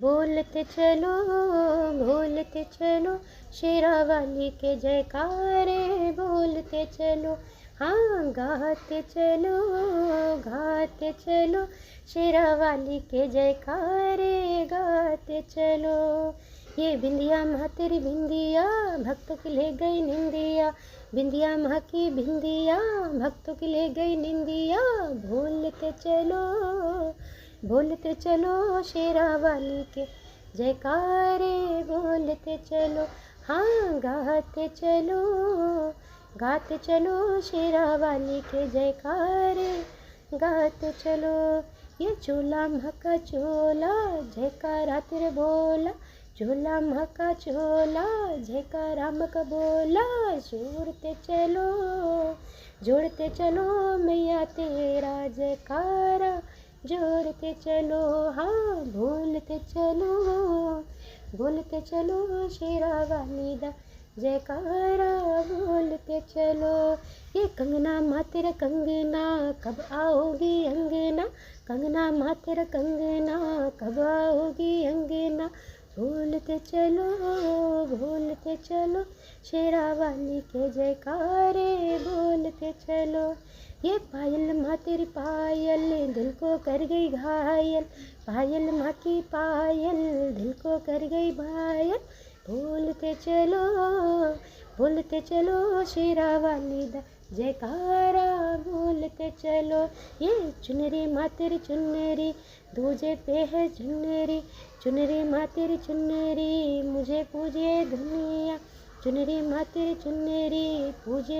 बोलते चलो बोलते चलो, शेरा वाली के जयकारे बोलते चलो। हाँ गाते चलो, शेरा वाली के जयकारे गाते चलो। ये बिंदिया माँ तेरी बिंदिया, भक्तों की ले गई निंदिया। बिंदिया माँ की बिंदिया, भक्तों की ले गई निंदिया। बोलते चलो शेरा वाली के जयकारे बोलते चलो। हाँ गाते चलो, शेरा वाली के जयकारे गाते चलो। ये चोला महका चोला, जयकारा तेरे बोला। चोला महका चोला, जयकारा मका बोला। जोड़ते चलो मैया तेरा जयकारा, जोड़ते चलो। हाँ बोलते चलो शेरा वाली दा जयकारा बोलते चलो। ये कंगना माँ तेरा कंगना, कब आओगी अंगना। कंगना माँ तेरा कंगना, कब आओगी अंगना। बोलते चलो शेरा वाली के जयकारे बोलते चलो। ये पायल माँ तेरी पायल, दिल को कर गई घायल। पायल माँ की पायल, दिल को कर गई घायल। बोलते चलो शेरा वाली दा जयकारा बोलते चलो। ये चुनरी माँ तेरी चुनरी, दूजे पे है चुनरी। चुनरी माँ तेरी चुनरी, मुझे पूजे दुनिया। चुनरी माँ तेरी चुनरी, पूजे